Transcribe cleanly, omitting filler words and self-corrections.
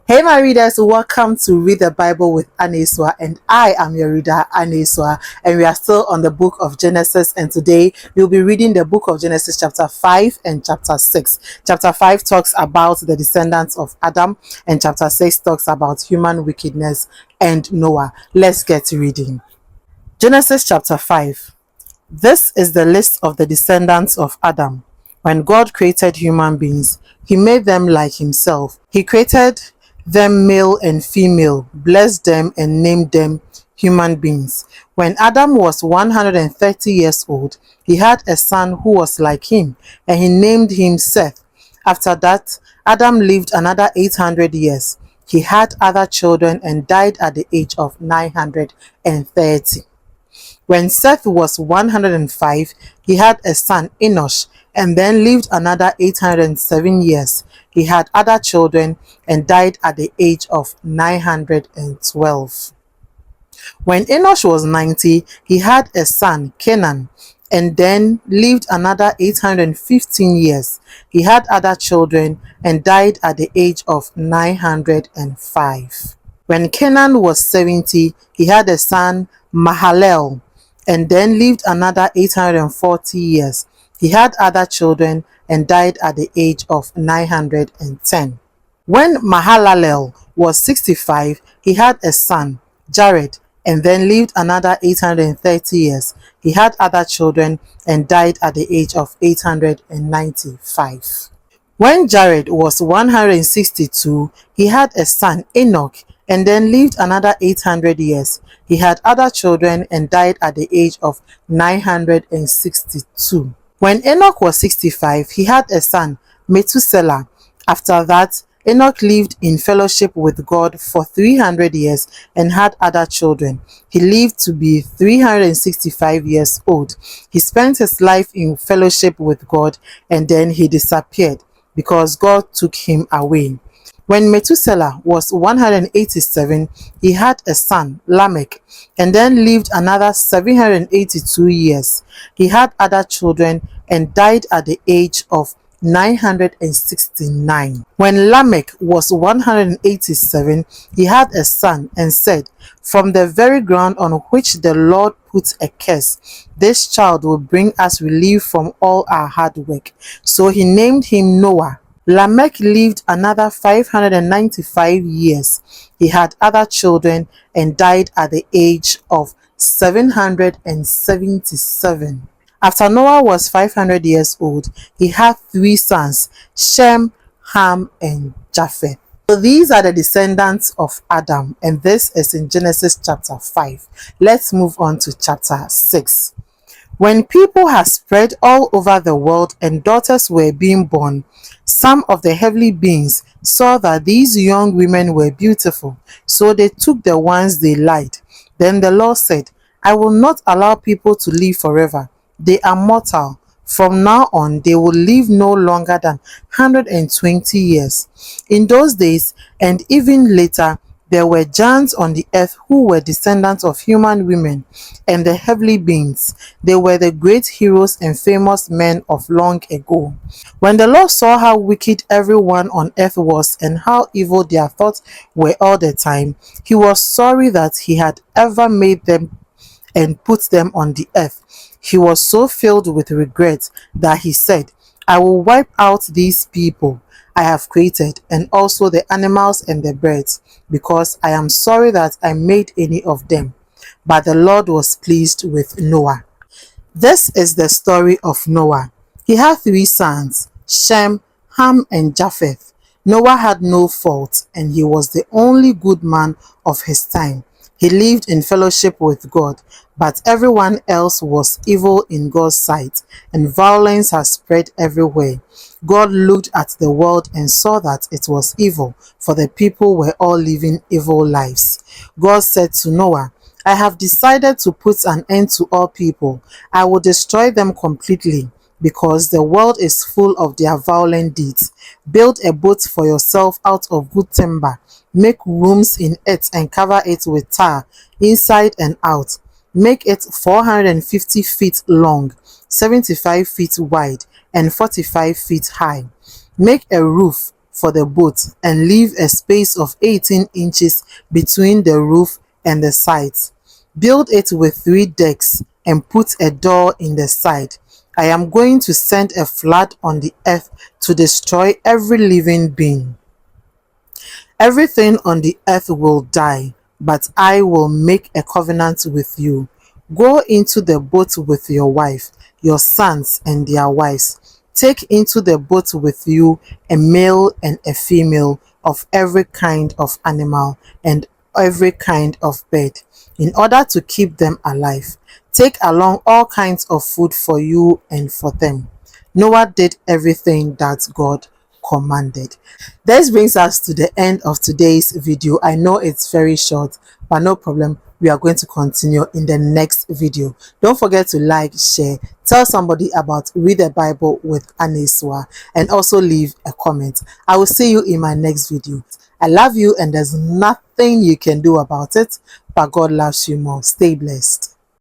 Hey my readers, welcome to Read the Bible with Aneswa, and I am your reader Aneswa, and we are still on the book of Genesis, and today we'll be reading the book of Genesis chapter 5 and chapter 6. Chapter 5 talks about the descendants of Adam, and chapter 6 talks about human wickedness and Noah. Let's get reading. Genesis chapter 5. This is the list of the descendants of Adam. When God created human beings, he made them like himself. He created them male and female, blessed them and named them human beings. When Adam was 130 years old, he had a son who was like him, and he named him Seth. After that, Adam lived another 800 years. He had other children and died at the age of 930. When Seth was 105, he had a son, Enosh, and then lived another 807 years. He had other children and died at the age of 912. When Enosh was 90, he had a son, Kenan, and then lived another 815 years. He had other children and died at the age of 905. When Kenan was 70, he had a son, Mahalalel, and then lived another 840 years. He had other children and died at the age of 910. When Mahalalel was 65, he had a son, Jared, and then lived another 830 years. He had other children and died at the age of 895. When Jared was 162, he had a son, Enoch, and then lived another 800 years. He had other children and died at the age of 962. When Enoch was 65, he had a son, Methuselah. After that, Enoch lived in fellowship with God for 300 years and had other children. He lived to be 365 years old. He spent his life in fellowship with God, and then he disappeared because God took him away. When Methuselah was 187, he had a son, Lamech, and then lived another 782 years. He had other children and died at the age of 969. When Lamech was 187, he had a son and said, "From the very ground on which the Lord put a curse, this child will bring us relief from all our hard work." So he named him Noah. Lamech lived another 595 years. He had other children and died at the age of 777. After Noah was 500 years old, he had 3 sons, Shem, Ham, and Japheth. So these are the descendants of Adam, and this is in Genesis chapter 5. Let's move on to chapter 6. When people had spread all over the world and daughters were being born, some of the heavenly beings saw that these young women were beautiful, so they took the ones they liked. Then the Lord said, "I will not allow people to live forever. They are mortal. From now on, they will live no longer than 120 years. In those days, and even later, there were giants on the earth who were descendants of human women and the heavenly beings. They were the great heroes and famous men of long ago. When the Lord saw how wicked everyone on earth was and how evil their thoughts were all the time, he was sorry that he had ever made them and put them on the earth. He was so filled with regret that he said, "I will wipe out these people I have created, and also the animals and the birds, because I am sorry that I made any of them." But the Lord was pleased with Noah. This is the story of Noah. He had 3 sons, Shem, Ham, and Japheth. Noah had no fault, and he was the only good man of his time. He lived in fellowship with God, but everyone else was evil in God's sight, and violence has spread everywhere. God looked at the world and saw that it was evil, for the people were all living evil lives. God said to Noah, "I have decided to put an end to all people. I will destroy them completely, because the world is full of their violent deeds. Build a boat for yourself out of good timber. Make rooms in it and cover it with tar, inside and out. Make it 450 feet long, 75 feet wide, and 45 feet high. Make a roof for the boat and leave a space of 18 inches between the roof and the sides. Build it with 3 decks and put a door in the side. I am going to send a flood on the earth to destroy every living being. Everything on the earth will die, but I will make a covenant with you. Go into the boat with your wife, your sons and their wives. Take into the boat with you a male and a female of every kind of animal and every kind of bird, in order to keep them alive. Take along all kinds of food for you and for them. Noah did everything that God commanded. This brings us to the end of today's video. I know it's very short, but no problem. We are going to continue in the next video. Don't forget to like, share, tell somebody about Read the Bible with Aneswa, and also leave a comment. I will see you in my next video. I love you and there's nothing you can do about it, but God loves you more. Stay blessed.